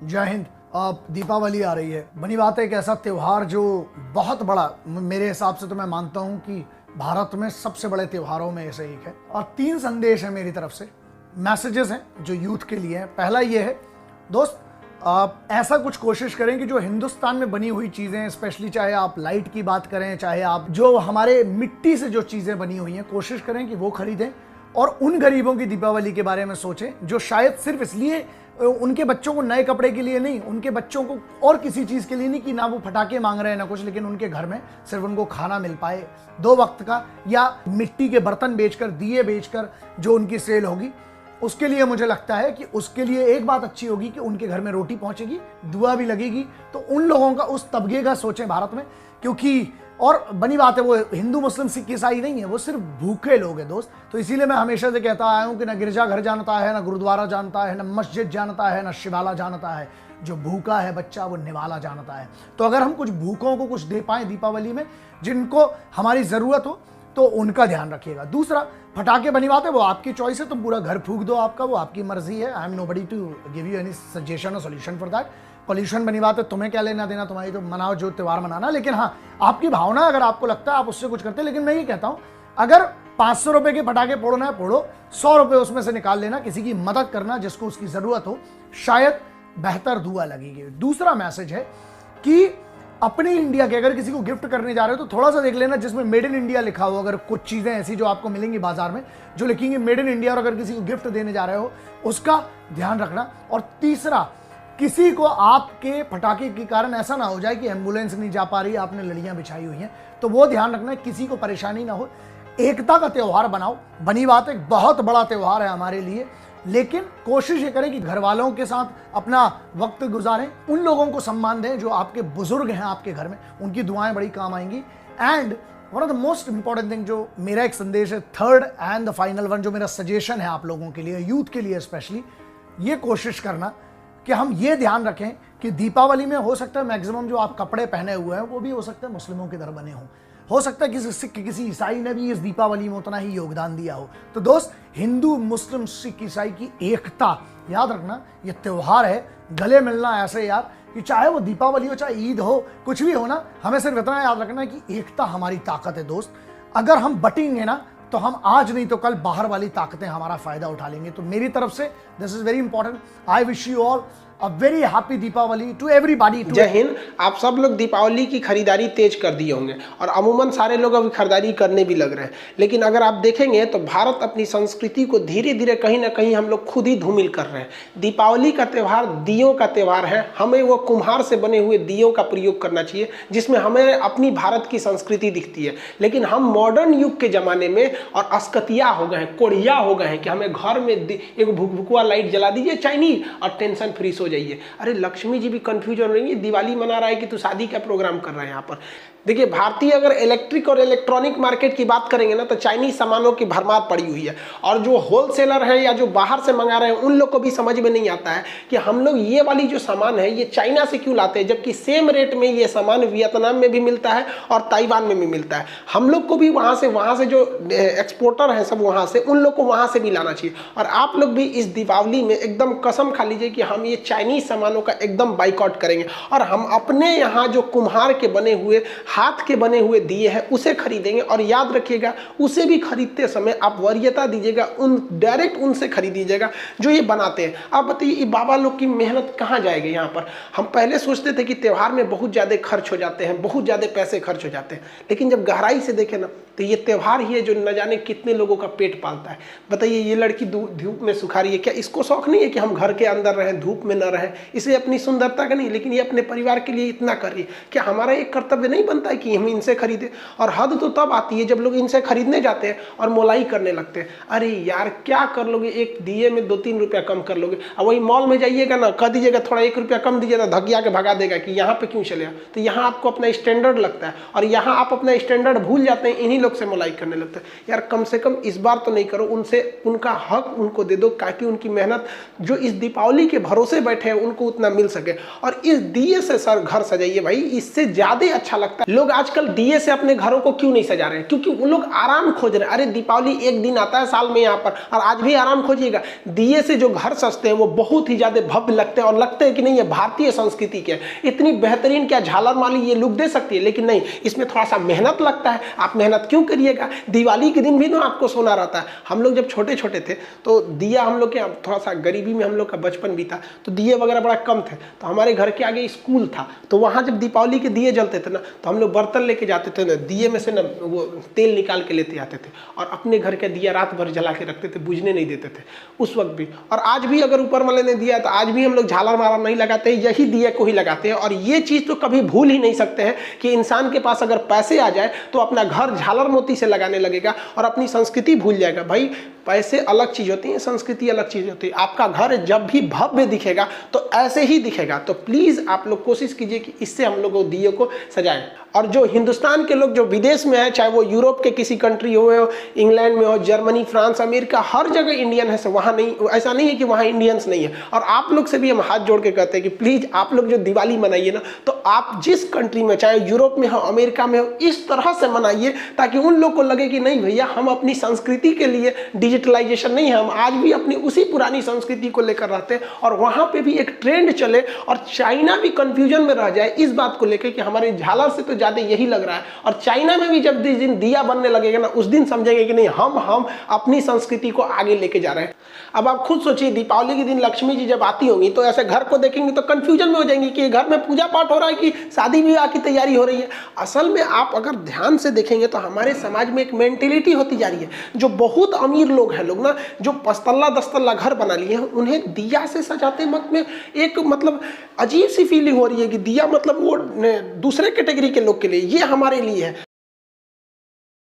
जय हिंद। अब दीपावली आ रही है। बनी बात है, एक ऐसा त्यौहार जो बहुत बड़ा, मेरे हिसाब से तो मैं मानता हूं कि भारत में सबसे बड़े त्योहारों में से एक है। और 3 संदेश है मेरी तरफ से, मैसेजेस हैं जो यूथ के लिए हैं। पहला ये है, दोस्त आप ऐसा कुछ कोशिश करें कि जो हिंदुस्तान में बनी हुई चीज़ें, स्पेशली चाहे आप लाइट की बात करें, चाहे आप जो हमारे मिट्टी से जो चीज़ें बनी हुई हैं, कोशिश करें कि वो खरीदें। और उन गरीबों की दीपावली के बारे में सोचें जो शायद सिर्फ इसलिए, उनके बच्चों को नए कपड़े के लिए नहीं, उनके बच्चों को और किसी चीज़ के लिए नहीं कि ना वो फटाके मांग रहे हैं ना कुछ, लेकिन उनके घर में सिर्फ उनको खाना मिल पाए 2 वक्त का, या मिट्टी के बर्तन बेचकर, दिए बेचकर जो उनकी सेल होगी, उसके लिए मुझे लगता है कि उसके लिए एक बात अच्छी होगी कि उनके घर में रोटी पहुंचेगी, दुआ भी लगेगी। तो उन लोगों का, उस तबके का सोचें भारत में, क्योंकि और बनी बात है वो हिंदू मुस्लिम सिख ईसाई नहीं है, वो सिर्फ भूखे लोग हैं दोस्त। तो इसीलिए मैं हमेशा से कहता आया हूं कि ना गिरजाघर जानता है, ना गुरुद्वारा जानता है, ना मस्जिद जानता है, ना शिवाला जानता है। जो भूखा है बच्चा वो निवाला जानता है। तो अगर हम कुछ भूखों को कुछ दे पाएं दीपावली में, जिनको हमारी जरूरत हो, तो उनका ध्यान रखिएगा। दूसरा, फटाके बनी बात है वो आपकी चॉइस है, तुम पूरा घर फूंक दो, आपका वो आपकी मर्जी है। I am nobody to give you any suggestion और सोल्यूशन फॉर दैट। पॉल्यूशन बनी बात है, तुम्हें क्या लेना देना, तुम्हारी तो मनाओ जो त्यौहार मनाना। लेकिन हाँ, आपकी भावना, अगर आपको लगता है आप उससे कुछ करते हैं। लेकिन मैं ये कहता हूं, अगर 500 रुपए के फटाके फोड़ना है फोड़ो, 100 रुपए उसमें से निकाल लेना, किसी की मदद करना जिसको उसकी जरूरत हो, शायद बेहतर दुआ लगेगी। दूसरा मैसेज है कि अपनी इंडिया के, अगर किसी को गिफ्ट करने जा रहे हो तो थोड़ा सा देख लेना जिसमें मेड इन इंडिया लिखा हो। अगर कुछ चीजें ऐसी जो आपको मिलेंगी बाजार में जो लिखेंगे मेड इन इंडिया, और अगर किसी को गिफ्ट देने जा रहे हो उसका ध्यान रखना। और तीसरा, किसी को आपके फटाके के कारण ऐसा ना हो जाए कि एम्बुलेंस नहीं जा पा रही, आपने लड़ियां बिछाई हुई हैं, तो वो ध्यान रखना है किसी को परेशानी ना हो। एकता का त्यौहार बनाओ। बनी बात है, बहुत बड़ा त्यौहार है हमारे लिए, लेकिन कोशिश ये करें कि घर वालों के साथ अपना वक्त गुजारें, उन लोगों को सम्मान दें जो आपके बुजुर्ग हैं आपके घर में, उनकी दुआएं बड़ी काम आएंगी। And one of the most important thing, जो मेरा एक संदेश है, third and the final one, जो मेरा सजेशन है आप लोगों के लिए, यूथ के लिए स्पेशली, ये कोशिश करना कि हम ये ध्यान रखें कि दीपावली में हो सकता है मैक्सिमम जो आप कपड़े पहने हुए हैं वो भी हो सकता है मुस्लिमों की तरह बने हों, हो सकता है किसी सिख, किसी ईसाई ने भी इस दीपावली में उतना ही योगदान दिया हो। तो दोस्त, हिंदू मुस्लिम सिख ईसाई की एकता याद रखना, ये त्यौहार है, गले मिलना ऐसे यार, कि चाहे वो दीपावली हो चाहे ईद हो, कुछ भी हो ना, हमें सिर्फ इतना याद रखना है कि एकता हमारी ताकत है दोस्त। अगर हम बटेंगे ना तो हम आज नहीं तो कल बाहर वाली ताकतें हमारा फायदा उठा लेंगे। तो मेरी तरफ से this is very important. I wish you all a very happy Deepavali to everybody. जय हिंद। आप सब लोग दीपावली की खरीदारी तेज कर दिए होंगे और अमूमन सारे लोग अभी खरीदारी करने भी लग रहे हैं। लेकिन अगर आप देखेंगे तो भारत अपनी संस्कृति को धीरे धीरे कहीं ना कहीं हम लोग खुद ही धूमिल कर रहे हैं। दीपावली का त्यौहार दियों का त्यौहार है। हमें वो कुम्हार से बने हुए दियों का प्रयोग करना चाहिए जिसमें हमें अपनी भारत की संस्कृति दिखती है। लेकिन हम मॉडर्न युग के ज़माने में और अस्कतिया हो गए हैं, कोढ़िया हो गए हैं कि हमें घर में एक भुकभुकवा लाइट जला दीजिए चाइनीज और टेंशन फ्री सो जाइए। अरे लक्ष्मी जी भी कंफ्यूज हो रही है, दिवाली मना रहा है कि तू शादी का प्रोग्राम कर रहा है यहाँ पर। देखिए, भारतीय अगर इलेक्ट्रिक और इलेक्ट्रॉनिक मार्केट की बात करेंगे ना तो चाइनीज सामानों की भरमार पड़ी हुई है। और जो होलसेलर है या जो बाहर से मंगा रहे हैं उन लोग को भी समझ में नहीं आता है कि हम लोग ये वाली जो सामान है ये चाइना से क्यों लाते हैं, जबकि सेम रेट में ये सामान वियतनाम में भी मिलता है और ताइवान में भी मिलता है। हम लोग को भी वहाँ से जो एक्सपोर्टर हैं सब वहाँ से, उन लोग को वहाँ से भी लाना चाहिए। और आप लोग भी इस दीपावली में एकदम कसम खा लीजिए कि हम ये चाइनीज सामानों का एकदम बाइकआउट करेंगे और हम अपने यहाँ जो कुम्हार के बने हुए, हाथ के बने हुए दिए हैं उसे खरीदेंगे। और याद रखिएगा, उसे भी खरीदते समय आप वरीयता दीजिएगा, डायरेक्ट उनसे खरीदीजिएगा जो ये बनाते हैं। आप बताइए, ये बाबा लोग की मेहनत कहाँ जाएगी यहाँ पर। हम पहले सोचते थे कि त्यौहार में बहुत ज़्यादा खर्च हो जाते हैं, बहुत ज़्यादा पैसे खर्च हो जाते हैं, लेकिन जब गहराई से देखें ना तो ये त्यौहार ही है जो न जाने कितने लोगों का पेट पालता है। बताइए, ये लड़की धूप में सुखा रही है, क्या इसको शौक नहीं है कि हम घर के अंदर रहें, धूप में न रहें? इसे अपनी सुंदरता का नहीं, लेकिन ये अपने परिवार के लिए इतना कर रही है। क्या हमारा एक कर्तव्य नहीं बनता है कि हम इनसे खरीदें? और हद तो तब आती है जब लोग इनसे खरीदने जाते हैं और मोलाई करने लगते हैं। अरे यार, क्या कर लोगे, एक दिए में 2-3 रुपया कम कर लोगे। अब वही मॉल में जाइएगा ना, कह दीजिएगा थोड़ा 1 रुपया कम दीजिएगा, धकिया के भगा देगा कि यहाँ पे क्यों चले। तो यहाँ आपको अपना स्टैंडर्ड लगता है और यहाँ आप अपना स्टैंडर्ड भूल जाते हैं, इन्हीं लोग से मोलाई करने लगता है। यार कम से कम इस बार तो नहीं करो, उनसे उनका हक उनको दे दो, ताकि उनकी मेहनत जो इस दीपावली के भरोसे बैठे बैठे उनको उतना मिल सके। और इस दिए से सर घर सजाइए भाई, इससे ज्यादा अच्छा लगता है। लोग आजकल दिए से अपने घरों को क्यों नहीं सजा रहे हैं? क्योंकि वो लोग आराम खोज रहे हैं। अरे दीपावली एक दिन आता है साल में यहाँ पर, और आज भी आराम खोजिएगा। दिए से जो घर सजते हैं वो बहुत ही ज्यादा भव्य लगते हैं, और लगते हैं कि नहीं ये भारतीय संस्कृति के इतनी बेहतरीन, क्या झालर माली ये लुक दे सकती है। लेकिन नहीं, इसमें थोड़ा सा मेहनत लगता है। आप मेहनत क्यों करिएगा? दिवाली के दिन भी ना आपको सोना रहता है। हम लोग जब छोटे छोटे थे तो दिया, हम लोग के थोड़ा सा गरीबी में हम लोग का बचपन बीता, तो दिए वगैरह बड़ा कम थे। तो हमारे घर के आगे स्कूल था, तो वहाँ जब दीपावली के दिए जलते थे ना, तो हम लोग बर्तन लेके जाते थे ना, दिए में से ना वो तेल निकाल के लेते आते थे, और अपने घर के दिया रात भर जला के रखते थे, बुझने नहीं देते थे उस वक्त भी। और आज भी अगर ऊपर वाले ने दिया तो आज भी हम लोग झालर मारा नहीं लगाते, यही दिए को ही लगाते हैं। और ये चीज़ तो कभी भूल ही नहीं सकते हैं कि इंसान के पास अगर पैसे आ जाए तो अपना घर झालर मोती से लगाने लगेगा और अपनी संस्कृति भूल जाएगा। भाई पैसे अलग चीज होती है, संस्कृति अलग चीज होती है। आपका घर जब भी भव्य दिखेगा तो ऐसे ही दिखेगा। तो प्लीज आप लोग कोशिश कीजिए कि इससे हम लोग दिए को सजाएं। और जो हिंदुस्तान के लोग जो विदेश में है, चाहे वो यूरोप के किसी कंट्री हो, इंग्लैंड में हो, जर्मनी, फ्रांस, अमेरिका, हर जगह इंडियन है। वहाँ नहीं, ऐसा नहीं है कि वहाँ इंडियंस नहीं है। और आप लोग से भी हम हाथ जोड़ के कहते हैं कि प्लीज आप लोग जो दिवाली मनाइए ना, तो आप जिस कंट्री में, चाहे यूरोप में हो, अमेरिका में हो, इस तरह से मनाइए ताकि उन लोग को लगे कि नहीं भैया, हम अपनी संस्कृति के लिए डिजिटलाइजेशन नहीं है, हम आज भी अपनी उसी पुरानी संस्कृति को लेकर रहते हैं। और वहाँ पे भी एक ट्रेंड चले और चाइना भी कंफ्यूजन में रह जाए इस बात को लेकर कि हमारे झालर से तो ज्यादा यही लग रहा है। और चाइना में भी जब जिस दिन दिया बनने लगेगा ना, उस दिन समझेंगे कि नहीं, हम अपनी संस्कृति को आगे लेके जा रहे हैं। अब आप खुद सोचिए, दीपावली के दिन लक्ष्मी जी जब आती होंगी तो ऐसे घर को देखेंगे तो कंफ्यूजन में हो जाएंगे कि घर में पूजा पाठ हो रहा है कि शादी विवाह की तैयारी हो रही है। असल में आप अगर ध्यान से देखेंगे तो हमारे समाज में एक मेंटेलिटी होती जा रही है। जो बहुत अमीर लोग हैं, लोग ना जो 5 तल्ला 10 तल्ला घर बना लिए हैं, उन्हें दिया से सजाते वक्त में एक मतलब अजीब सी फीलिंग हो रही है कि दिया मतलब वो दूसरे कैटेगरी के लोग के लिए, ये हमारे लिए है।